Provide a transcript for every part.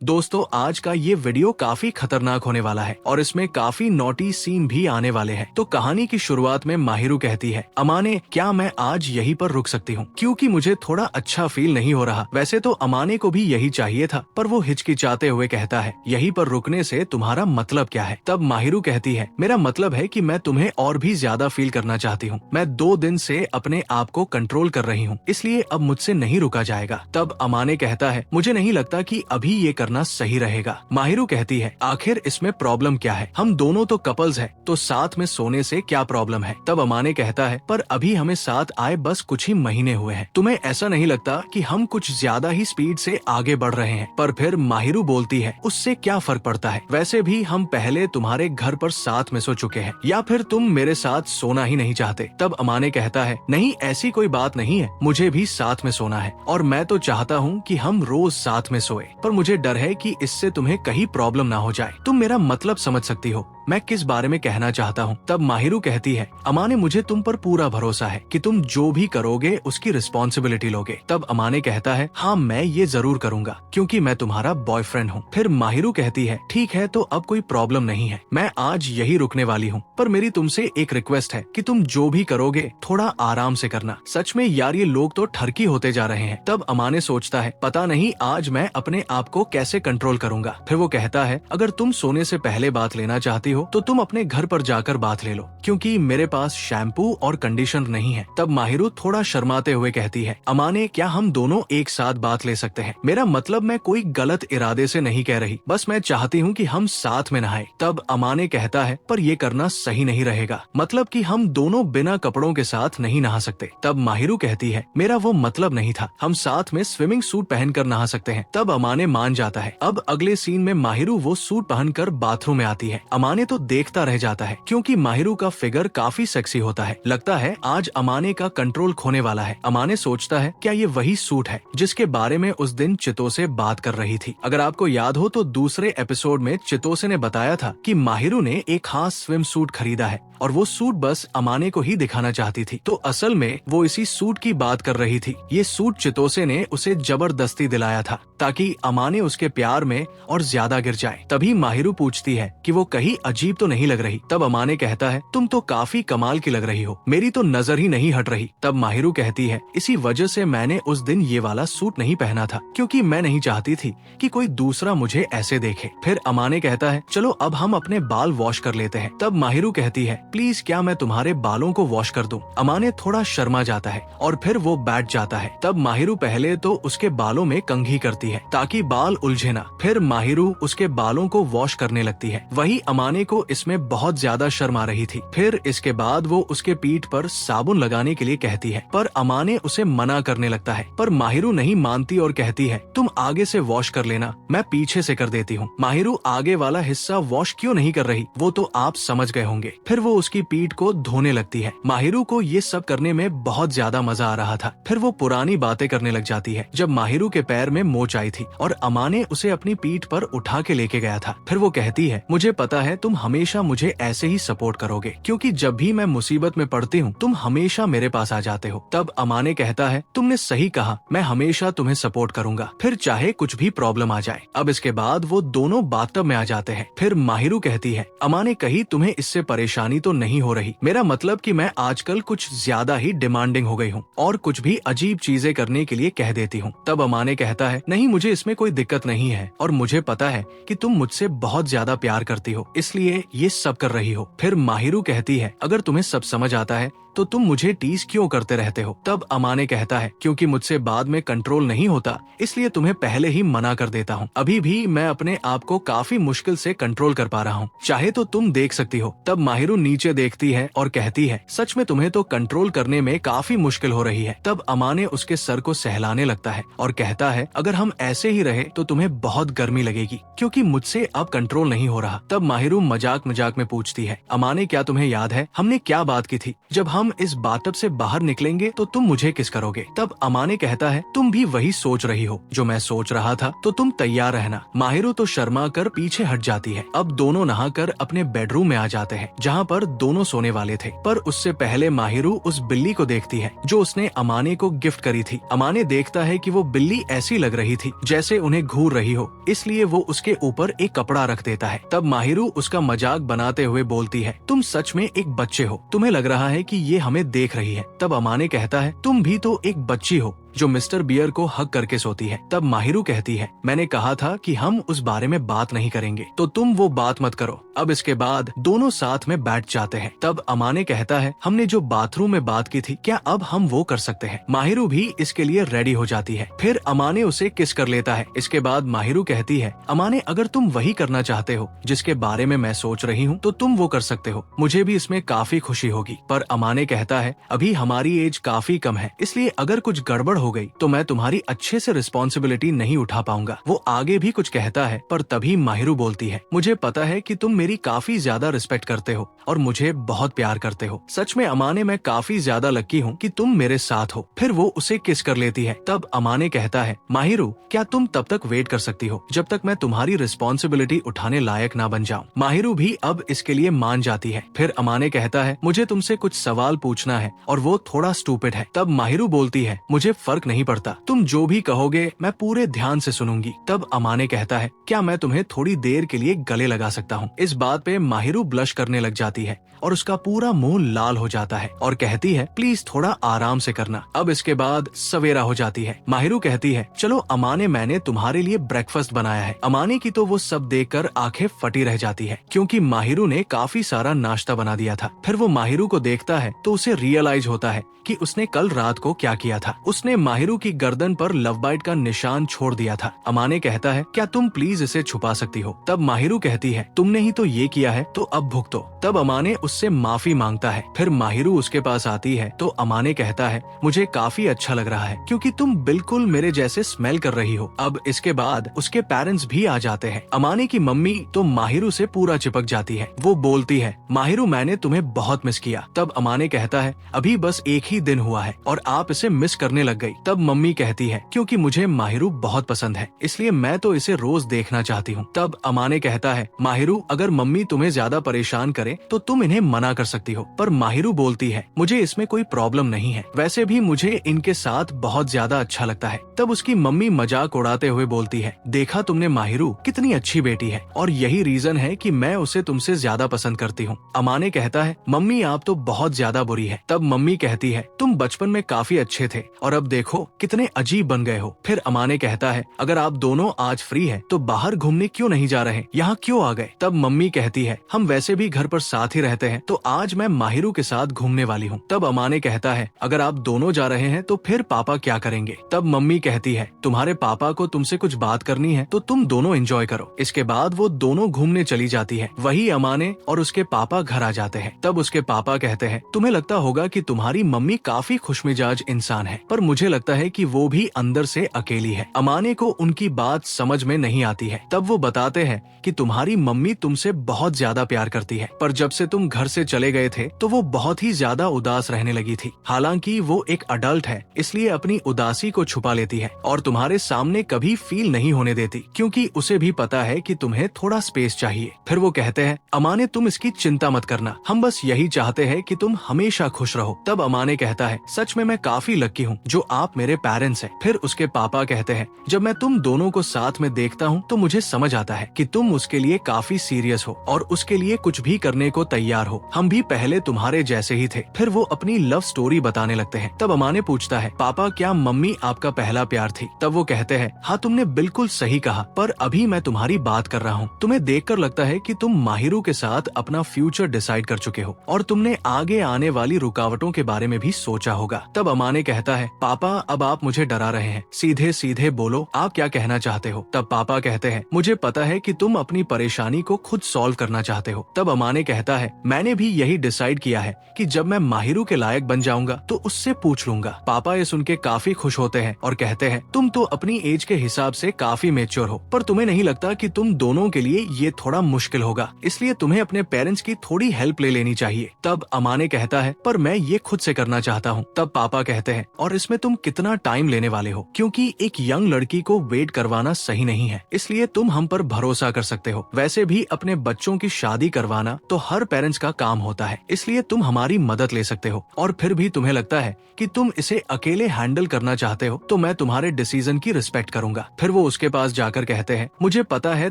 दोस्तों, आज का ये वीडियो काफी खतरनाक होने वाला है और इसमें काफी नॉटी सीन भी आने वाले हैं। तो कहानी की शुरुआत में माहिरू कहती है, अमाने क्या मैं आज यहीं पर रुक सकती हूँ, क्योंकि मुझे थोड़ा अच्छा फील नहीं हो रहा। वैसे तो अमाने को भी यही चाहिए था, पर वो हिचकिचाते हुए कहता है, यहीं पर रुकने से तुम्हारा मतलब क्या है। तब माहिरू कहती है, मेरा मतलब है कि मैं तुम्हें और भी ज्यादा फील करना चाहती हूँ। मैं 2 दिन से अपने आप को कंट्रोल कर रही हूँ, इसलिए अब मुझसे नहीं रुका जाएगा। तब अमाने कहता है, मुझे नहीं लगता कि अभी ये करना सही रहेगा। माहिरू कहती है, आखिर इसमें प्रॉब्लम क्या है, हम दोनों तो कपल्स हैं, तो साथ में सोने से क्या प्रॉब्लम है। तब अमाने कहता है, पर अभी हमें साथ आए बस कुछ ही महीने हुए हैं, तुम्हें ऐसा नहीं लगता कि हम कुछ ज्यादा ही स्पीड से आगे बढ़ रहे हैं। पर फिर माहिरू बोलती है, उससे क्या फर्क पड़ता है, वैसे भी हम पहले तुम्हारे घर पर साथ में सो चुके हैं, या फिर तुम मेरे साथ सोना ही नहीं चाहते। तब अमाने कहता है, नहीं ऐसी कोई बात नहीं है, मुझे भी साथ में सोना है और मैं तो चाहता हूँ कि हम रोज साथ में सोए, पर मुझे डर है कि इससे तुम्हें कहीं प्रॉब्लम ना हो जाए। तुम मेरा मतलब समझ सकती हो मैं किस बारे में कहना चाहता हूँ। तब माहिरू कहती है, अमाने मुझे तुम पर पूरा भरोसा है कि तुम जो भी करोगे उसकी रिस्पॉन्सिबिलिटी लोगे। तब अमाने कहता है, हाँ मैं ये जरूर करूंगा, क्योंकि मैं तुम्हारा बॉयफ्रेंड हूँ। फिर माहिरू कहती है, ठीक है तो अब कोई प्रॉब्लम नहीं है, मैं आज यही रुकने वाली हूँ, पर मेरी तुमसे एक रिक्वेस्ट है कि तुम जो भी करोगे थोड़ा आराम से करना। सच में यार, ये लोग तो ठरकी होते जा रहे हैं। तब अमाने सोचता है, पता नहीं आज मैं अपने आप को कैसे कंट्रोल करूंगा। फिर वो कहता है, अगर तुम सोने से पहले बात लेना चाहती हो तो तुम अपने घर पर जाकर बात ले लो, क्योंकि मेरे पास शैम्पू और कंडीशनर नहीं है। तब माहिरू थोड़ा शर्माते हुए कहती है, अमाने क्या हम दोनों एक साथ बात ले सकते हैं, मेरा मतलब मैं कोई गलत इरादे से नहीं कह रही, बस मैं चाहती हूँ कि हम साथ में नहाए। तब अमाने कहता है, पर ये करना सही नहीं रहेगा, मतलब कि हम दोनों बिना कपड़ों के साथ नहीं नहा सकते। तब माहिरू कहती है, मेरा वो मतलब नहीं था, हम साथ में स्विमिंग सूट पहनकर नहा सकते हैं। तब अमाने मान जाता है। अब अगले सीन में माहिरू वो सूट पहनकर बाथरूम में आती है। अमाने तो देखता रह जाता है, क्योंकि माहिरू का फिगर काफी सेक्सी होता है। लगता है आज अमाने का कंट्रोल खोने वाला है। अमाने सोचता है, क्या ये वही सूट है जिसके बारे में उस दिन चितोसे बात कर रही थी। अगर आपको याद हो तो दूसरे एपिसोड में चितोसे ने बताया था कि माहिरू ने एक खास स्विम सूट खरीदा है और वो सूट बस अमाने को ही दिखाना चाहती थी। तो असल में वो इसी सूट की बात कर रही थी। ये सूट चितोसे ने उसे जबरदस्ती दिलाया था ताकि अमाने उसके प्यार में और ज्यादा गिर जाए। तभी माहिरू पूछती है कि वो कहीं अजीब तो नहीं लग रही। तब अमाने कहता है, तुम तो काफी कमाल की लग रही हो, मेरी तो नजर ही नहीं हट रही। तब माहिरू कहती है, इसी वजह से मैंने उस दिन ये वाला सूट नहीं पहना था, क्योंकि मैं नहीं चाहती थी कि कोई दूसरा मुझे ऐसे देखे। फिर अमाने कहता है, चलो अब हम अपने बाल वॉश कर लेते हैं। तब माहिरू कहती है, प्लीज क्या मैं तुम्हारे बालों को वॉश कर दूं? अमाने थोड़ा शर्मा जाता है और फिर वो बैठ जाता है। तब माहिरू पहले तो उसके बालों में कंघी करती है ताकि बाल उलझे ना। फिर माहिरू उसके बालों को वॉश करने लगती है। वही अमाने को इसमें बहुत ज्यादा शर्म आ रही थी। फिर इसके बाद वो उसके पीठ पर साबुन लगाने के लिए कहती है, पर अमाने उसे मना करने लगता है। पर माहिरू नहीं मानती और कहती है, तुम आगे से वॉश कर लेना, मैं पीछे से कर देती हूँ। माहिरू आगे वाला हिस्सा वॉश क्यों नहीं कर रही वो तो आप समझ गए होंगे। फिर वो उसकी पीठ को धोने लगती है। माहिरू को ये सब करने में बहुत ज्यादा मजा आ रहा था। फिर वो पुरानी बातें करने लग जाती है, जब माहिरू के पैर में मोच आई थी और अमाने उसे अपनी पीठ पर उठा के लेके गया था। फिर वो कहती है, मुझे पता है तुम हमेशा मुझे ऐसे ही सपोर्ट करोगे, क्योंकि जब भी मैं मुसीबत में पड़ती हूँ तुम हमेशा मेरे पास आ जाते हो। तब अमाने कहता है, तुमने सही कहा, मैं हमेशा तुम्हें सपोर्ट करूंगा, फिर चाहे कुछ भी प्रॉब्लम आ जाए। अब इसके बाद वो दोनों बाथटब में आ जाते हैं। फिर माहिरू कहती है, अमाने कहीं तुम्हें इससे परेशानी तो नहीं हो रही? मेरा मतलब कि मैं आजकल कुछ ज्यादा ही डिमांडिंग हो गई हूँ और कुछ भी अजीब चीजें करने के लिए कह देती हूँ। तब अमाने कहता है, नहीं मुझे इसमें कोई दिक्कत नहीं है और मुझे पता है कि तुम मुझसे बहुत ज्यादा प्यार करती हो, इसलिए ये सब कर रही हो। फिर माहिरू कहती है, अगर तुम्हें सब समझ आता है तो तुम मुझे टीज क्यों करते रहते हो? तब अमाने कहता है, क्योंकि मुझसे बाद में कंट्रोल नहीं होता, इसलिए तुम्हें पहले ही मना कर देता हूँ। अभी भी मैं अपने आप को काफी मुश्किल से कंट्रोल कर पा रहा हूँ, चाहे तो तुम देख सकती हो। तब माहिरू नीचे देखती है और कहती है, सच में तुम्हें तो कंट्रोल करने में काफी मुश्किल हो रही है। तब अमाने उसके सर को सहलाने लगता है और कहता है, अगर हम ऐसे ही रहे तो तुम्हें बहुत गर्मी लगेगी, क्योंकि मुझसे अब कंट्रोल नहीं हो रहा। तब माहिरू मजाक मजाक में पूछती है, अमाने क्या तुम्हें याद है हमने क्या बात की थी जब हम हम इस बाथटब से बाहर निकलेंगे तो तुम मुझे किस करोगे। तब अमाने कहता है तुम भी वही सोच रही हो जो मैं सोच रहा था, तो तुम तैयार रहना। माहिरू तो शर्मा कर पीछे हट जाती है। अब दोनों नहाकर अपने बेडरूम में आ जाते हैं जहाँ पर दोनों सोने वाले थे। पर उससे पहले माहिरू उस बिल्ली को देखती है जो उसने अमाने को गिफ्ट करी थी। अमाने देखता है कि वो बिल्ली ऐसी लग रही थी जैसे उन्हें घूर रही हो, इसलिए वो उसके ऊपर एक कपड़ा रख देता है। तब माहिरू उसका मजाक बनाते हुए बोलती है तुम सच में एक बच्चे हो, तुम्हें लग रहा है कि ये हमें देख रही है। तब अमाने कहता है तुम भी तो एक बच्ची हो जो मिस्टर बियर को हक करके सोती है। तब माहिरू कहती है मैंने कहा था कि हम उस बारे में बात नहीं करेंगे, तो तुम वो बात मत करो। अब इसके बाद दोनों साथ में बैठ जाते हैं। तब अमाने कहता है हमने जो बाथरूम में बात की थी क्या अब हम वो कर सकते हैं। माहिरू भी इसके लिए रेडी हो जाती है। फिर अमाने उसे किस कर लेता है। इसके बाद माहिरू कहती है अमाने अगर तुम वही करना चाहते हो जिसके बारे में मैं सोच रही हूँ तो तुम वो कर सकते हो, मुझे भी इसमें काफी खुशी होगी। पर अमाने कहता है अभी हमारी एज काफी कम है, इसलिए अगर कुछ गड़बड़ हो गई तो मैं तुम्हारी अच्छे से रिस्पॉन्सिबिलिटी नहीं उठा पाऊंगा। वो आगे भी कुछ कहता है पर तभी माहिरू बोलती है मुझे पता है कि तुम मेरी काफी ज्यादा रिस्पेक्ट करते हो और मुझे बहुत प्यार करते हो। सच में अमाने मैं काफी ज्यादा लकी हूँ कि तुम मेरे साथ हो। फिर वो उसे किस कर लेती है। तब अमाने कहता है माहिरू क्या तुम तब तक वेट कर सकती हो जब तक मैं तुम्हारी रिस्पॉन्सिबिलिटी उठाने लायक ना बन जाऊँ। माहिरू भी अब इसके लिए मान जाती है। फिर अमाने कहता है मुझे तुमसे कुछ सवाल पूछना है और वो थोड़ा स्टूपिड है। तब माहिरू बोलती है मुझे फर्क नहीं पड़ता, तुम जो भी कहोगे मैं पूरे ध्यान से सुनूंगी। तब अमाने कहता है क्या मैं तुम्हें थोड़ी देर के लिए गले लगा सकता हूँ। इस बात पे माहिरू ब्लश करने लग जाती है और उसका पूरा मुंह लाल हो जाता है और कहती है प्लीज थोड़ा आराम से करना। अब इसके बाद सवेरा हो जाती है। माहिरू कहती है चलो अमाने मैंने तुम्हारे लिए ब्रेकफास्ट बनाया है। अमाने की तो वो सब देखकर आंखें फटी रह जाती है क्योंकि माहिरू ने काफी सारा नाश्ता बना दिया था। फिर वो माहिरू को देखता है तो उसे रियलाइज होता है कि उसने कल रात को क्या किया था। उसने माहिरू की गर्दन पर लव बाइट का निशान छोड़ दिया था। अमाने कहता है क्या तुम प्लीज इसे छुपा सकती हो। तब माहिरू कहती है तुमने ही तो ये किया है तो अब भुगतो। तब अमाने उससे माफी मांगता है। फिर माहिरू उसके पास आती है तो अमाने कहता है मुझे काफी अच्छा लग रहा है क्योंकि तुम बिल्कुल मेरे जैसे स्मेल कर रही हो। अब इसके बाद उसके पेरेंट्स भी आ जाते हैं। अमाने की मम्मी तो माहिरू से पूरा चिपक जाती है। वो बोलती है माहिरू मैंने तुम्हें बहुत मिस किया। तब अमाने कहता है अभी बस एक ही दिन हुआ है और आप इसे मिस करने लग गई। तब मम्मी कहती है क्योंकि मुझे माहिरू बहुत पसंद है इसलिए मैं तो इसे रोज देखना चाहती हूँ। तब अमाने कहता है माहिरू अगर मम्मी तुम्हें ज्यादा परेशान करे तो तुम इन्हें मना कर सकती हो। पर माहिरू बोलती है मुझे इसमें कोई प्रॉब्लम नहीं है, वैसे भी मुझे इनके साथ बहुत ज्यादा अच्छा लगता है। तब उसकी मम्मी मजाक उड़ाते हुए बोलती है देखा तुमने माहिरू कितनी अच्छी बेटी है और यही रीजन है कि मैं उसे तुमसे ज्यादा पसंद करती हूँ। अमाने कहता है मम्मी आप तो बहुत ज्यादा बुरी है। तब मम्मी कहती है तुम बचपन में काफी अच्छे थे और अब देखो कितने अजीब बन गए हो। फिर अमाने कहता है अगर आप दोनों आज फ्री है तो बाहर घूमने क्यों नहीं जा रहे, यहाँ क्यों आ गए। तब मम्मी कहती है हम वैसे भी घर पर साथ ही रहते हैं तो आज मैं माहिरू के साथ घूमने वाली हूँ। तब अमाने कहता है अगर आप दोनों जा रहे हैं तो फिर पापा क्या करेंगे। तब मम्मी कहती है तुम्हारे पापा को तुमसे कुछ बात करनी है तो तुम दोनों एंजॉय करो। इसके बाद वो दोनों घूमने चली जाती है। वही अमाने और उसके पापा घर आ जाते हैं। तब उसके पापा कहते हैं तुम्हें लगता होगा कि तुम्हारी मम्मी काफी खुशमिजाज इंसान है पर मुझे लगता है कि वो भी अंदर से अकेली है। अमाने को उनकी बात समझ में नहीं आती है। तब वो बताते हैं कि तुम्हारी मम्मी तुमसे बहुत ज्यादा प्यार करती है पर जब से तुम घर से चले गए थे तो वो बहुत ही ज्यादा उदास रहने लगी थी। हालांकि वो एक अडल्ट है इसलिए अपनी उदासी को छुपा लेती है और तुम्हारे सामने कभी फील नहीं होने देती क्योंकि उसे भी पता है कि तुम्हें थोड़ा स्पेस चाहिए। फिर वो कहते हैं अमाने तुम इसकी चिंता मत करना, हम बस यही चाहते हैं कि तुम हमेशा खुश रहो। तब अमाने कहता है सच में मैं काफी लकी हूँ जो आप मेरे पेरेंट्स हैं। फिर उसके पापा कहते हैं जब मैं तुम दोनों को साथ में देखता हूँ तो मुझे समझ आता है कि तुम उसके लिए काफी सीरियस हो और उसके लिए कुछ भी करने को तैयार हो। हम भी पहले तुम्हारे जैसे ही थे। फिर वो अपनी लव स्टोरी बताने लगते हैं। तब अमाने पूछता है पापा क्या मम्मी आपका पहला प्यार थी। तब वो कहते हैं हाँ तुमने बिल्कुल सही कहा पर अभी मैं तुम्हारी बात कर रहा हूँ। तुम्हें देखकर लगता है कि तुम माहिरू के साथ अपना फ्यूचर डिसाइड कर चुके हो और तुमने आगे आने वाली रुकावटों के बारे में भी सोचा होगा। तब अमाने कहता है पापा पापा अब आप मुझे डरा रहे हैं, सीधे सीधे बोलो आप क्या कहना चाहते हो। तब पापा कहते हैं मुझे पता है कि तुम अपनी परेशानी को खुद सॉल्व करना चाहते हो। तब अमाने कहता है मैंने भी यही डिसाइड किया है कि जब मैं माहिरू के लायक बन जाऊंगा तो उससे पूछ लूंगा। पापा ये सुन के काफी खुश होते हैं और कहते हैं तुम तो अपनी एज के हिसाब से काफी मेच्योर हो, पर तुम्हें नहीं लगता कि तुम दोनों के लिए ये थोड़ा मुश्किल होगा, इसलिए तुम्हें अपने पेरेंट्स की थोड़ी हेल्प ले लेनी चाहिए। तब अमाने कहता है पर मैं ये खुद से करना चाहता हूँ। तब पापा कहते हैं और इसमें तुम कितना टाइम लेने वाले हो, क्योंकि एक यंग लड़की को वेट करवाना सही नहीं है, इसलिए तुम हम पर भरोसा कर सकते हो। वैसे भी अपने बच्चों की शादी करवाना तो हर पेरेंट्स का काम होता है, इसलिए तुम हमारी मदद ले सकते हो। और फिर भी तुम्हें लगता है कि तुम इसे अकेले हैंडल करना चाहते हो तो मैं तुम्हारे डिसीजन की रिस्पेक्ट करूंगा। फिर वो उसके पास जाकर कहते हैं मुझे पता है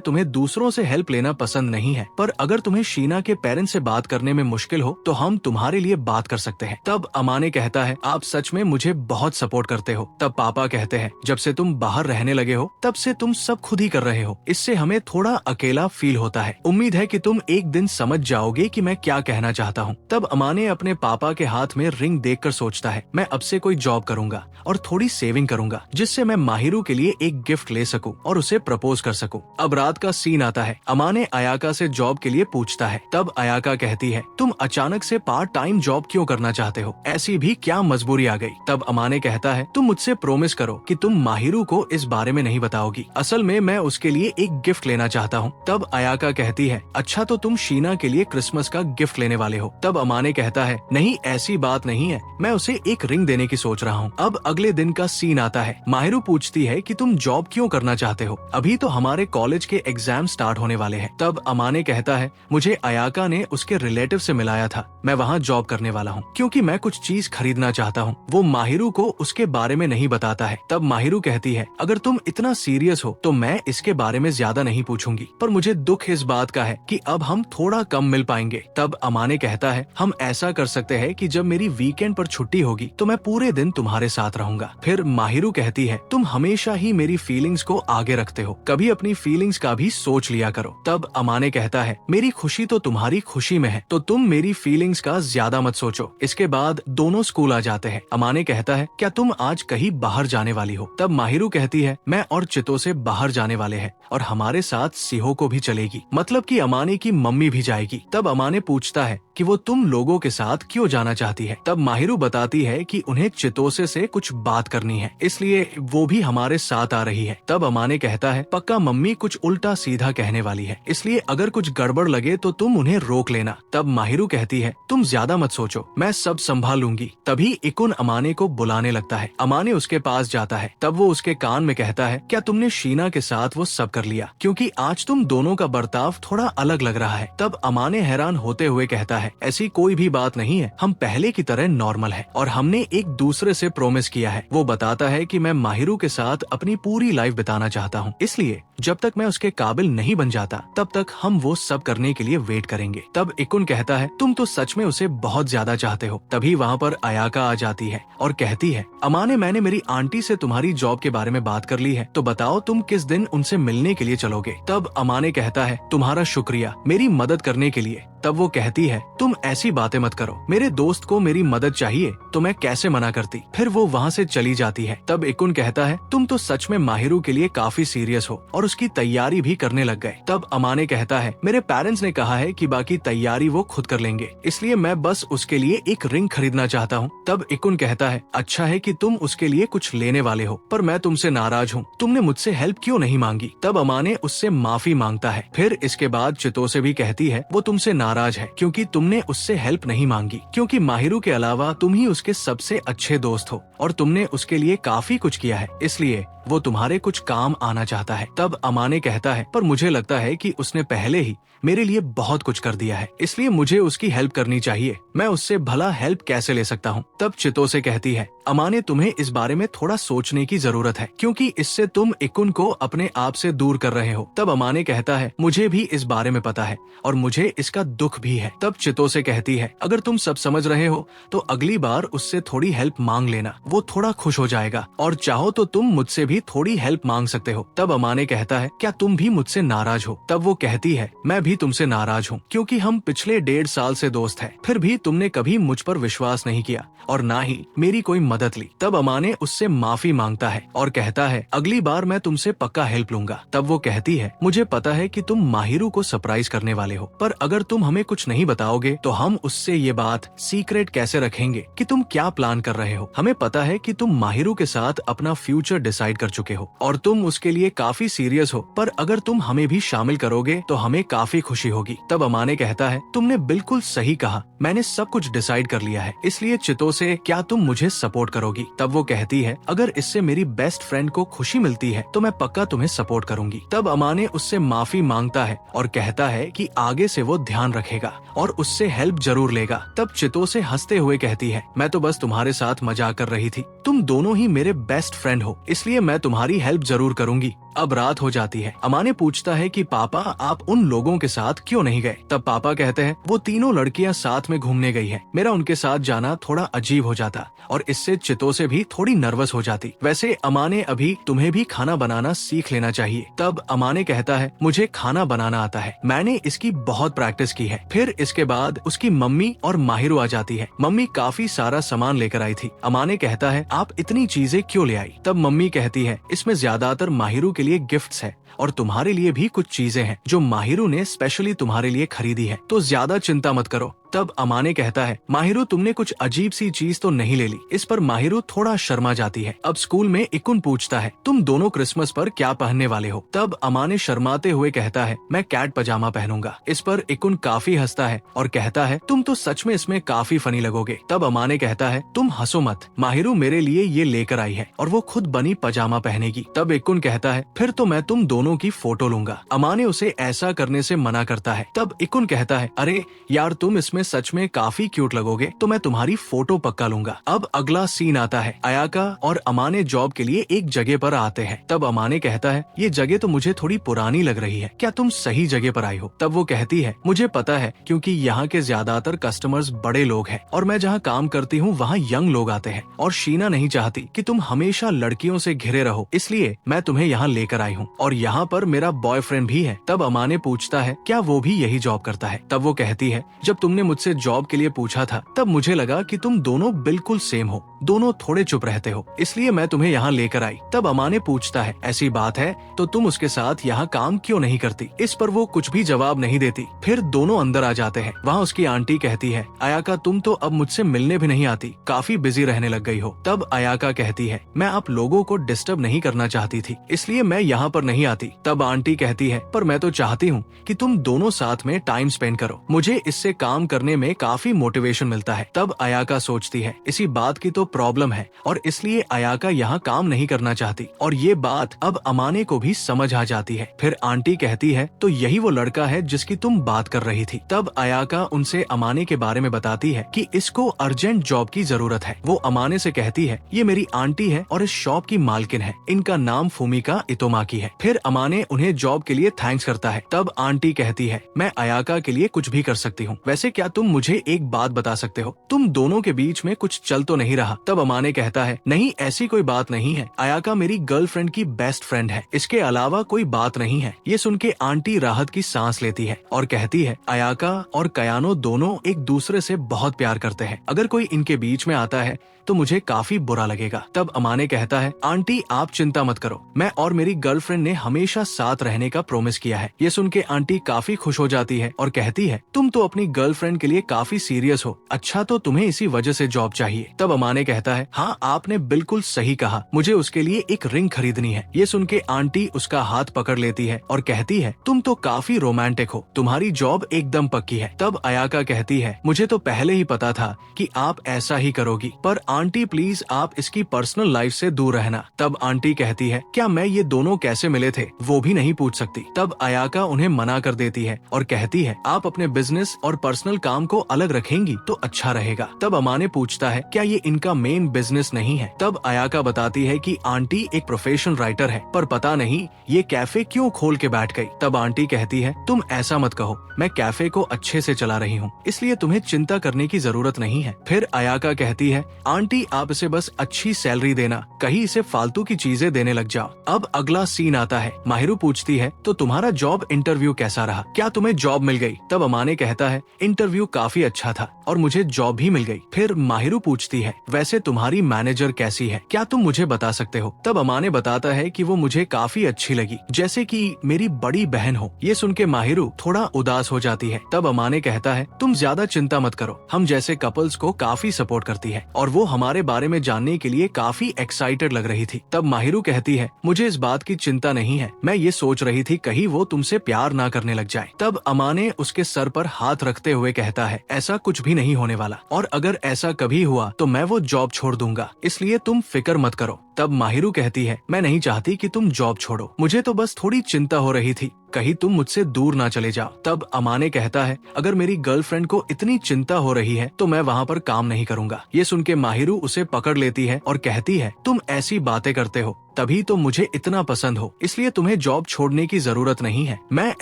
तुम्हें दूसरों से हेल्प लेना पसंद नहीं है, पर अगर तुम्हें शीना के पेरेंट्स से बात करने में मुश्किल हो तो हम तुम्हारे लिए बात कर सकते हैं। तब अमाने कहता है आप सच में मुझे बहुत सपोर्ट करते हो। तब पापा कहते हैं जब से तुम बाहर रहने लगे हो तब से तुम सब खुद ही कर रहे हो, इससे हमें थोड़ा अकेला फील होता है। उम्मीद है कि तुम एक दिन समझ जाओगे कि मैं क्या कहना चाहता हूँ। तब अमाने अपने पापा के हाथ में रिंग देखकर सोचता है मैं अब से कोई जॉब करूंगा और थोड़ी सेविंग करूंगा, जिससे मैं माहिरू के लिए एक गिफ्ट ले सकूं और उसे प्रपोज कर सकूं। अब रात का सीन आता है। अमाने अयाका से जॉब के लिए पूछता है। तब अयाका कहती है तुम अचानक से पार्ट टाइम जॉब क्यों करना चाहते हो, ऐसी भी क्या मजबूरी आ गई। तब अमाने कहता है तुम मुझसे प्रोमिस करो कि तुम माहिरू को इस बारे में नहीं बताओगी, असल में मैं उसके लिए एक गिफ्ट लेना चाहता हूँ। तब अयाका कहती है अच्छा तो तुम शीना के लिए क्रिसमस का गिफ्ट लेने वाले हो। तब अमाने कहता है नहीं ऐसी बात नहीं है, मैं उसे एक रिंग देने की सोच रहा हूँ। अब अगले दिन का सीन आता है। माहिरू पूछती है कि तुम जॉब क्यों करना चाहते हो, अभी तो हमारे कॉलेज के एग्जाम स्टार्ट होने वाले हैं। तब अमाने कहता है मुझे अयाका ने उसके रिलेटिव से मिलाया था, मैं वहाँ जॉब करने वाला हूँ क्योंकि मैं कुछ चीज खरीदना चाहता हूँ। वो माहिरू को उसके बारे में नहीं बताता है। तब माहिरू कहती है अगर तुम इतना सीरियस हो तो मैं इसके बारे में ज्यादा नहीं पूछूंगी, पर मुझे दुख इस बात का है कि अब हम थोड़ा कम मिल पाएंगे। तब अमाने कहता है हम ऐसा कर सकते हैं कि जब मेरी वीकेंड पर छुट्टी होगी तो मैं पूरे दिन तुम्हारे साथ रहूंगा। फिर माहिरू कहती है तुम हमेशा ही मेरी फीलिंग्स को आगे रखते हो, कभी अपनी फीलिंग्स का भी सोच लिया करो। तब अमाने कहता है मेरी खुशी तो तुम्हारी खुशी में है, तो तुम मेरी फीलिंग्स का ज्यादा मत सोचो। इसके बाद दोनों स्कूल आ जाते हैं। अमाने कहता है क्या तुम आज कहीं बाहर जाने वाली हो। तब माहिरू कहती है मैं और चितो से बाहर जाने वाले हैं और हमारे साथ सिहो को भी चलेगी, मतलब कि अमाने की मम्मी भी जाएगी। तब अमाने पूछता है कि वो तुम लोगों के साथ क्यों जाना चाहती है। तब माहिरू बताती है कि उन्हें चितोसे से कुछ बात करनी है, इसलिए वो भी हमारे साथ आ रही है। तब अमाने कहता है पक्का मम्मी कुछ उल्टा सीधा कहने वाली है, इसलिए अगर कुछ गड़बड़ लगे तो तुम उन्हें रोक लेना। तब माहिरू कहती है तुम ज्यादा मत सोचो, मैं सब संभाल लूंगी। तभी इकुन अमाने को बुलाने लगता है। अमाने उसके पास जाता है। तब वो उसके कान में कहता है क्या तुमने शीना के साथ वो सब कर लिया, क्योंकि आज तुम दोनों का बर्ताव थोड़ा अलग लग रहा है। तब अमाने हैरान होते हुए कहता है ऐसी कोई भी बात नहीं है, हम पहले की तरह नॉर्मल है और हमने एक दूसरे से प्रोमिस किया है। वो बताता है कि मैं माहिरू के साथ अपनी पूरी लाइफ बिताना चाहता हूँ, इसलिए जब तक मैं उसके काबिल नहीं बन जाता तब तक हम वो सब करने के लिए वेट करेंगे। तब इकुन कहता है तुम तो सच में उसे बहुत ज्यादा चाहते हो। तभी वहाँ पर अयाका आ जाती है और कहती है अमाने मैंने मेरी आंटी से तुम्हारी जॉब के बारे में बात कर ली है, तो बताओ तुम किस दिन उनसे मिलने के लिए चलोगे। तब अमाने कहता है तुम्हारा शुक्रिया मेरी मदद करने के लिए। तब वो कहती है तुम ऐसी बातें मत करो, मेरे दोस्त को मेरी मदद चाहिए तो मैं कैसे मना करती। फिर वो वहाँ से चली जाती है। तब इकुन कहता है तुम तो सच में माहिरू के लिए काफी सीरियस हो और उसकी तैयारी भी करने लग गए। तब अमाने कहता है मेरे पेरेंट्स ने कहा है कि बाकी तैयारी वो खुद कर लेंगे, इसलिए मैं बस उसके लिए एक रिंग खरीदना चाहता हूँ। तब इकुन कहता है अच्छा है कि तुम उसके लिए कुछ लेने वाले हो, पर मैं तुमसे नाराज हूँ, तुमने मुझसे हेल्प क्यों नहीं मांगी। तब अमाने उससे माफी मांगता है। फिर इसके बाद चितो से भी कहती है वो तुमसे नाराज है क्योंकि तुमने उससे हेल्प नहीं मांगी, क्योंकि माहिरू के अलावा तुम ही उसके सबसे अच्छे दोस्त हो और तुमने उसके लिए काफी कुछ किया है, इसलिए वो तुम्हारे कुछ काम आना चाहता है। तब अमाने कहता है पर मुझे लगता है कि उसने पहले ही मेरे लिए बहुत कुछ कर दिया है, इसलिए मुझे उसकी हेल्प करनी चाहिए, मैं उससे भला हेल्प कैसे ले सकता हूँ। तब चितो से कहती है अमाने तुम्हें इस बारे में थोड़ा सोचने की जरूरत है, क्योंकि इससे तुम इकुन को अपने आप से दूर कर रहे हो। तब अमाने कहता है मुझे भी इस बारे में पता है और मुझे इसका दुख भी है। तब चितो से कहती है अगर तुम सब समझ रहे हो तो अगली बार उससे थोड़ी हेल्प मांग लेना, वो थोड़ा खुश हो जाएगा और चाहो तो तुम मुझसे भी भी थोड़ी हेल्प मांग सकते हो। तब अमाने कहता है, क्या तुम भी मुझसे नाराज हो? तब वो कहती है, मैं भी तुमसे नाराज हूँ, क्योंकि हम पिछले 1.5 साल से दोस्त हैं। फिर भी तुमने कभी मुझ पर विश्वास नहीं किया और ना ही मेरी कोई मदद ली। तब अमाने उससे माफी मांगता है और कहता है, अगली बार मैं तुमसे पक्का हेल्प लूंगा। तब वो कहती है, मुझे पता है कि तुम माहिरू को सरप्राइज करने वाले हो, पर अगर तुम हमें कुछ नहीं बताओगे तो हम उससे ये बात सीक्रेट कैसे रखेंगे कि तुम क्या प्लान कर रहे हो? हमें पता है कि तुम माहिरू के साथ अपना फ्यूचर डिसाइड कर चुके हो और तुम उसके लिए काफी सीरियस हो, पर अगर तुम हमें भी शामिल करोगे तो हमें काफी खुशी होगी। तब अमाने कहता है, तुमने बिल्कुल सही कहा, मैंने सब कुछ डिसाइड कर लिया है, इसलिए चितो से क्या तुम मुझे सपोर्ट करोगी? तब वो कहती है, अगर इससे मेरी बेस्ट फ्रेंड को खुशी मिलती है तो मैं पक्का तुम्हें सपोर्ट करूंगी। तब अमाने उससे माफी मांगता है और कहता है कि आगे से वो ध्यान रखेगा और उससे हेल्प जरूर लेगा। तब चितो से हंसते हुए कहती है, मैं तो बस तुम्हारे साथ मजाक कर रही थी, तुम दोनों ही मेरे बेस्ट फ्रेंड हो, इसलिए मैं तुम्हारी हेल्प जरूर करूंगी। अब रात हो जाती है। अमाने पूछता है कि पापा, आप उन लोगों के साथ क्यों नहीं गए? तब पापा कहते हैं, वो तीनों लड़कियां साथ में घूमने गई हैं, मेरा उनके साथ जाना थोड़ा अजीब हो जाता और इससे चितो से भी थोड़ी नर्वस हो जाती। वैसे अमाने, अभी तुम्हें भी खाना बनाना सीख लेना चाहिए। तब अमाने कहता है, मुझे खाना बनाना आता है, मैंने इसकी बहुत प्रैक्टिस की है। फिर इसके बाद उसकी मम्मी और माहिरू आ जाती है। मम्मी काफी सारा सामान लेकर आई थी। अमाने कहता है, आप इतनी चीजें क्यों ले आई? तब मम्मी कहती है, इसमें ज्यादातर माहिरू के लिए गिफ्ट्स है और तुम्हारे लिए भी कुछ चीजें हैं जो माहिरू ने स्पेशली तुम्हारे लिए खरीदी है, तो ज्यादा चिंता मत करो। तब अमाने कहता है, माहिरू तुमने कुछ अजीब सी चीज तो नहीं ले ली? इस पर माहिरू थोड़ा शर्मा जाती है। अब स्कूल में इकुन पूछता है, तुम दोनों क्रिसमस पर क्या पहनने वाले हो? तब अमाने शर्माते हुए कहता है, मैं कैट पजामा पहनूंगा। इस पर इकुन काफी हंसता है और कहता है, तुम तो सच में इसमें काफी फनी लगोगे। तब अमाने कहता है, तुम हंसो मत, माहिरू मेरे लिए ये लेकर आई है और वो खुद बनी पजामा पहनेगी। तब इकुन कहता है, फिर तो मैं तुम दोनों की फोटो लूंगा। अमाने उसे ऐसा करने से मना करता है। तब इकुन कहता है, अरे यार, तुम इसमें सच में काफी क्यूट लगोगे, तो मैं तुम्हारी फोटो पक्का लूंगा। अब अगला सीन आता है। अयाका और अमाने जॉब के लिए एक जगह पर आते हैं। तब अमाने कहता है, ये जगह तो मुझे थोड़ी पुरानी लग रही है, क्या तुम सही जगह पर आई हो? तब वो कहती है, मुझे पता है, क्योंकि यहाँ के ज्यादातर कस्टमर्स बड़े लोग हैं और मैं जहाँ काम करती हूँ वहाँ यंग लोग आते हैं और शीना नहीं चाहती कि तुम हमेशा लड़कियों से घिरे रहो, इसलिए मैं तुम्हें यहाँ लेकर आई हूँ और यहाँ पर मेरा बॉयफ्रेंड भी है। तब अमाने पूछता है, क्या वो भी यही जॉब करता है? तब वो कहती है, जब तुमने मुझसे जॉब के लिए पूछा था तब मुझे लगा कि तुम दोनों बिल्कुल सेम हो, दोनों थोड़े चुप रहते हो, इसलिए मैं तुम्हें यहाँ लेकर आई। तब अमाने पूछता है, ऐसी बात है तो तुम उसके साथ यहाँ काम क्यों नहीं करती? इस पर वो कुछ भी जवाब नहीं देती। फिर दोनों अंदर आ जाते हैं। वहाँ उसकी आंटी कहती है, अयाका तुम तो अब मुझसे मिलने भी नहीं आती, काफी बिजी रहने लग गई हो। तब अयाका कहती है, मैं आप लोगों को डिस्टर्ब नहीं करना चाहती थी, इसलिए मैं यहाँ पर नहीं आती। तब आंटी कहती है, पर मैं तो चाहती हूँ कि तुम दोनों साथ में टाइम स्पेंड करो, मुझे इससे काम करने में काफी मोटिवेशन मिलता है। तब अयाका सोचती है, इसी बात की तो प्रॉब्लम है और इसलिए अयाका यहाँ काम नहीं करना चाहती और ये बात अब अमाने को भी समझ आ जाती है। फिर आंटी कहती है, तो यही वो लड़का है जिसकी तुम बात कर रही थी। तब अयाका उनसे अमाने के बारे में बताती है कि इसको अर्जेंट जॉब की जरूरत है। वो अमाने से कहती है, ये मेरी आंटी है और इस शॉप की मालकिन है, इनका नाम फूमिका इतोमाकी है। फिर अमाने उन्हें जॉब के लिए थैंक्स करता है। तब आंटी कहती है, मैं अयाका के लिए कुछ भी कर सकती हूँ, वैसे क्या तुम मुझे एक बात बता सकते हो, तुम दोनों के बीच में कुछ चल तो नहीं रहा? तब अमाने कहता है, नहीं ऐसी कोई बात नहीं है, अयाका मेरी गर्लफ्रेंड की बेस्ट फ्रेंड है, इसके अलावा कोई बात नहीं है। ये सुन के आंटी राहत की सांस लेती है और कहती है, अयाका और कयानो दोनों एक दूसरे से बहुत प्यार करते हैं, अगर कोई इनके बीच में आता है तो मुझे काफी बुरा लगेगा। तब अमाने कहता है, आंटी आप चिंता मत करो, मैं और मेरी गर्लफ्रेंड ने हमेशा साथ रहने का प्रॉमिस किया है। ये सुन के आंटी काफी खुश हो जाती है और कहती है, तुम तो अपनी गर्लफ्रेंड के लिए काफी सीरियस हो, अच्छा तो तुम्हें इसी वजह से जॉब चाहिए। तब अमाने कहता है, हाँ आपने बिल्कुल सही कहा, मुझे उसके लिए एक रिंग खरीदनी है। ये सुन के आंटी उसका हाथ पकड़ लेती है और कहती है, तुम तो काफी रोमांटिक हो, तुम्हारी जॉब एकदम पक्की है। तब अयाका कहती है, मुझे तो पहले ही पता था कि आप ऐसा ही करोगी, पर आंटी प्लीज आप इसकी पर्सनल लाइफ से दूर रहना। तब आंटी कहती है, क्या मैं ये दोनों कैसे मिले थे वो भी नहीं पूछ सकती? तब अयाका उन्हें मना कर देती है और कहती है, आप अपने बिजनेस और पर्सनल काम को अलग रखेंगी तो अच्छा रहेगा। तब अमाने पूछता है क्या ये इनका मेन बिजनेस नहीं है। तब अयाका बताती है कि आंटी एक प्रोफेशनल राइटर है, पर पता नहीं ये कैफे क्यों खोल के बैठ गई। तब आंटी कहती है तुम ऐसा मत कहो, मैं कैफे को अच्छे से चला रही हूँ, इसलिए तुम्हें चिंता करने की जरूरत नहीं है। फिर अयाका कहती है आंटी आप इसे बस अच्छी सैलरी देना, कहीं इसे फालतू की चीजें देने लग जाओ। अब अगला सीन आता है। माहिरू पूछती है तो तुम्हारा जॉब इंटरव्यू कैसा रहा, क्या तुम्हें जॉब मिल गई। तब अमाने कहता है इंटरव्यू काफी अच्छा था और मुझे जॉब भी मिल गई। फिर माहिरू पूछती है वैसे तुम्हारी मैनेजर कैसी है, क्या तुम मुझे बता सकते हो। तब अमाने बताता है कि वो मुझे काफी अच्छी लगी, जैसे कि मेरी बड़ी बहन हो। ये सुन के माहिरू थोड़ा उदास हो जाती है। तब अमाने कहता है तुम ज्यादा चिंता मत करो, हम जैसे कपल्स को काफी सपोर्ट करती है और वो हमारे बारे में जानने के लिए काफी एक्साइटेड लग रही थी। तब माहिरू कहती है मुझे इस बात की चिंता नहीं है, मैं ये सोच रही थी कहीं वो तुमसे प्यार ना करने लग जाए। तब अमाने उसके सर पर हाथ रखते हुए कहता है ऐसा कुछ भी नहीं होने वाला, और अगर ऐसा कभी हुआ तो मैं वो जॉब छोड़ दूंगा, इसलिए तुम फिक्र मत करो। तब माहिरू कहती है मैं नहीं चाहती कि तुम जॉब छोड़ो, मुझे तो बस थोड़ी चिंता हो रही थी कहीं तुम मुझसे दूर ना चले जाओ। तब अमाने कहता है अगर मेरी गर्लफ्रेंड को इतनी चिंता हो रही है तो मैं वहाँ पर काम नहीं करूँगा। ये सुन के माहिरू उसे पकड़ लेती है और कहती है तुम ऐसी बातें करते हो तभी तो मुझे इतना पसंद हो, इसलिए तुम्हें जॉब छोड़ने की जरूरत नहीं है, मैं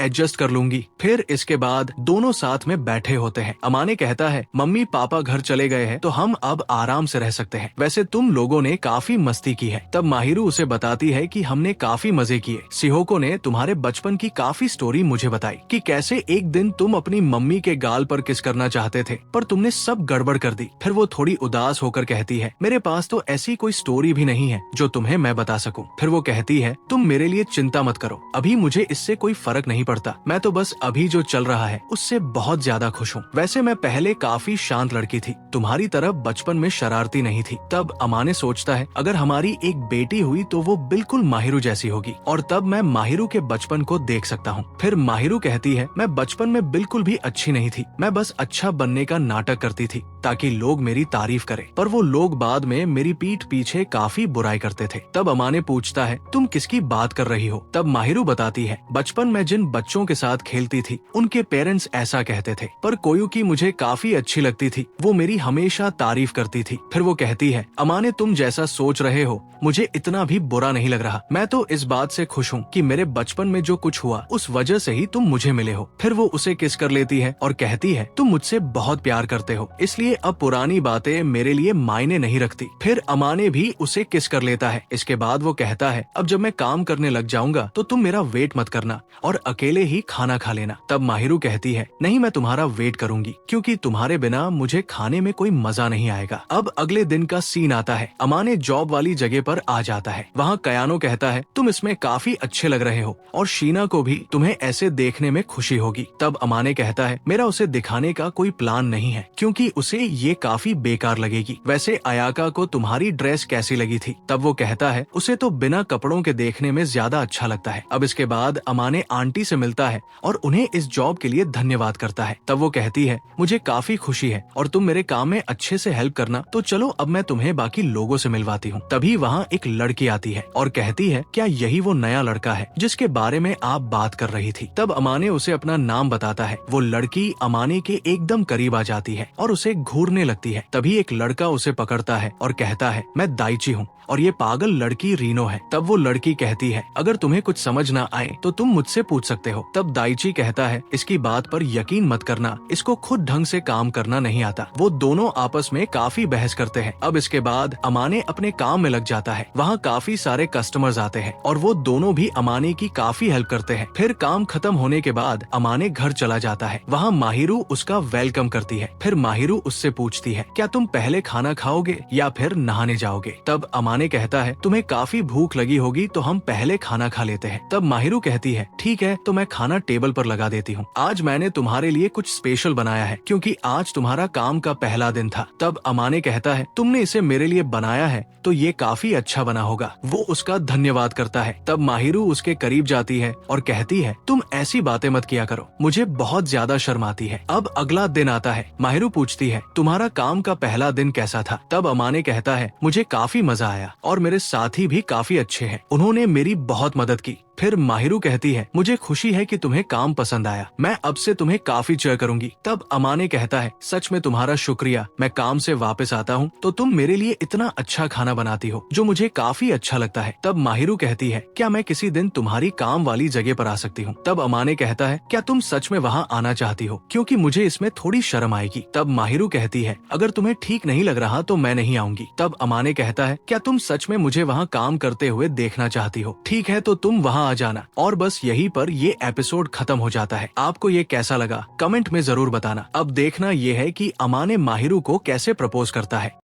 एडजस्ट कर लूंगी। फिर इसके बाद दोनों साथ में बैठे होते हैं। अमाने कहता है मम्मी पापा घर चले गए हैं तो हम अब आराम से रह सकते हैं, वैसे तुम लोगों ने काफी मस्ती की है। तब माहिरू उसे बताती है कि हमने काफी मजे किए, सिहोको ने तुम्हारे बचपन की काफी स्टोरी मुझे बताई कि कैसे एक दिन तुम अपनी मम्मी के गाल पर किस करना चाहते थे पर तुमने सब गड़बड़ कर दी। फिर वो थोड़ी उदास होकर कहती है मेरे पास तो ऐसी कोई स्टोरी भी नहीं है जो तुम्हें मैं बता सकूं। फिर वो कहती है तुम मेरे लिए चिंता मत करो, अभी मुझे इससे कोई फर्क नहीं पड़ता, मैं तो बस अभी जो चल रहा है उससे बहुत ज्यादा खुश हूँ। वैसे मैं पहले काफी शांत लड़की थी, तुम्हारी तरह बचपन में शरारती नहीं थी। तब अमाने सोचता है अगर हमारी एक बेटी हुई तो वो बिल्कुल माहिरू जैसी होगी और तब मैं माहिरू के बचपन को देख सकता हूँ। फिर माहिरू कहती है मैं बचपन में बिल्कुल भी अच्छी नहीं थी, मैं बस अच्छा बनने का नाटक करती थी ताकि लोग मेरी तारीफ करें, पर वो लोग बाद में मेरी पीठ पीछे काफी बुराई करते थे। तब अमाने पूछता है तुम किसकी बात कर रही हो। तब माहिरू बताती है बचपन में जिन बच्चों के साथ खेलती थी उनके पेरेंट्स ऐसा कहते थे, पर कोयुकी मुझे काफी अच्छी लगती थी, वो मेरी हमेशा तारीफ करती थी। फिर वो कहती है अमाने तुम जैसा सोच रहे हो मुझे इतना भी बुरा नहीं लग रहा, मैं तो इस बात से खुश हूँ कि मेरे बचपन में जो कुछ हुआ उस वजह से ही तुम मुझे मिले हो। फिर वो उसे किस कर लेती है और कहती है तुम मुझसे बहुत प्यार करते हो, इसलिए अब पुरानी बातें मेरे लिए मायने नहीं रखती। फिर अमाने भी उसे किस कर लेता है। इसके बाद वो कहता है अब जब मैं काम करने लग जाऊंगा तो तुम मेरा वेट मत करना और अकेले ही खाना खा लेना। तब माहिरू कहती है नहीं मैं तुम्हारा वेट करूंगी क्योंकि तुम्हारे बिना मुझे खाने में कोई मजा नहीं आएगा। अब अगले दिन का सीन आता है। अमाने जॉब वाली जगह पर आ जाता है। वहाँ कयानो कहता है तुम इसमें काफी अच्छे लग रहे हो और शीना को भी तुम्हें ऐसे देखने में खुशी होगी। तब अमाने कहता है मेरा उसे दिखाने का कोई प्लान नहीं है क्योंकि उसे ये काफी बेकार लगेगी। वैसे अयाका को तुम्हारी ड्रेस कैसी लगी थी। तब वो कहता है उसे तो बिना कपड़ों के देखने में ज्यादा अच्छा लगता है। अब इसके बाद अमाने आंटी से मिलता है और उन्हें इस जॉब के लिए धन्यवाद करता है। तब वो कहती है मुझे काफी खुशी है और तुम मेरे काम में अच्छे से हेल्प करना, तो चलो अब मैं तुम्हें बाकी लोगों से मिलवाती हूँ। तभी वहाँ एक लड़की आती है और कहती है क्या यही वो नया लड़का है जिसके बारे में आप बात कर रही थी। तब अमाने उसे अपना नाम बताता है। वो लड़की अमाने के एकदम करीब आ जाती है और उसे घूरने लगती है। तभी एक लड़का उसे पकड़ता है और कहता है मैं दाइची हूँ और ये पागल लड़की रीनो है। तब वो लड़की कहती है अगर तुम्हें कुछ समझ ना आए तो तुम मुझसे पूछ सकते हो। तब दाइची कहता है इसकी बात पर यकीन मत करना, इसको खुद ढंग से काम करना नहीं आता। वो दोनों आपस में काफी बहस करते हैं। अब इसके बाद अमाने अपने काम में लग जाता है। वहाँ काफी सारे कस्टमर्स आते हैं और वो दोनों भी अमाने की काफी हेल्प करते हैं। फिर काम खत्म होने के बाद अमाने घर चला जाता है। वहाँ माहिरू उसका वेलकम करती है। फिर माहिरू उससे पूछती है क्या तुम पहले खाना खाओगे या फिर नहाने जाओगे। तब अमाने कहता है तुम्हें काफी भूख लगी होगी तो हम पहले खाना खा लेते हैं। तब माहिरू कहती है ठीक है तो मैं खाना टेबल पर लगा देती हूँ, आज मैंने तुम्हारे लिए कुछ स्पेशल बनाया है क्योंकि आज तुम्हारा काम का पहला दिन था। तब अमाने कहता है तुमने इसे मेरे लिए बनाया है तो ये काफी अच्छा बना होगा। वो उसका धन्यवाद करता है। तब माहिरू उसके करीब जाती है और कहती है तुम ऐसी बातें मत किया करो, मुझे बहुत ज्यादा शर्म आती है। अब अगला दिन आता है। माहिरू पूछती है तुम्हारा काम का पहला दिन कैसा था। तब अमाने कहता है मुझे काफी मजा आया और मेरे साथी भी काफी अच्छे हैं, उन्होंने मेरी बहुत मदद की। फिर माहिरू कहती है, मुझे खुशी है कि तुम्हें काम पसंद आया, मैं अब से तुम्हें काफी चेयर करूंगी। तब अमाने कहता है, सच में तुम्हारा शुक्रिया, मैं काम से वापस आता हूँ तो तुम मेरे लिए इतना अच्छा खाना बनाती हो जो मुझे काफी अच्छा लगता है। तब माहिरू कहती है, क्या मैं किसी दिन तुम्हारी काम वाली जगह पर आ सकती हूँ? तब अमाने कहता है, क्या तुम सच में वहाँ आना चाहती हो, क्योंकि मुझे इसमें थोड़ी शर्म आएगी। तब माहिरू कहती है, अगर तुम्हें ठीक नहीं लग रहा तो मैं नहीं आऊंगी। तब अमाने कहता है, क्या तुम सच में मुझे वहाँ काम करते हुए देखना चाहती हो? ठीक है, तो तुम वहाँ आ जाना। और बस यहीं पर ये एपिसोड खत्म हो जाता है। आपको ये कैसा लगा कमेंट में जरूर बताना। अब देखना ये है कि अमाने माहिरू को कैसे प्रपोज करता है।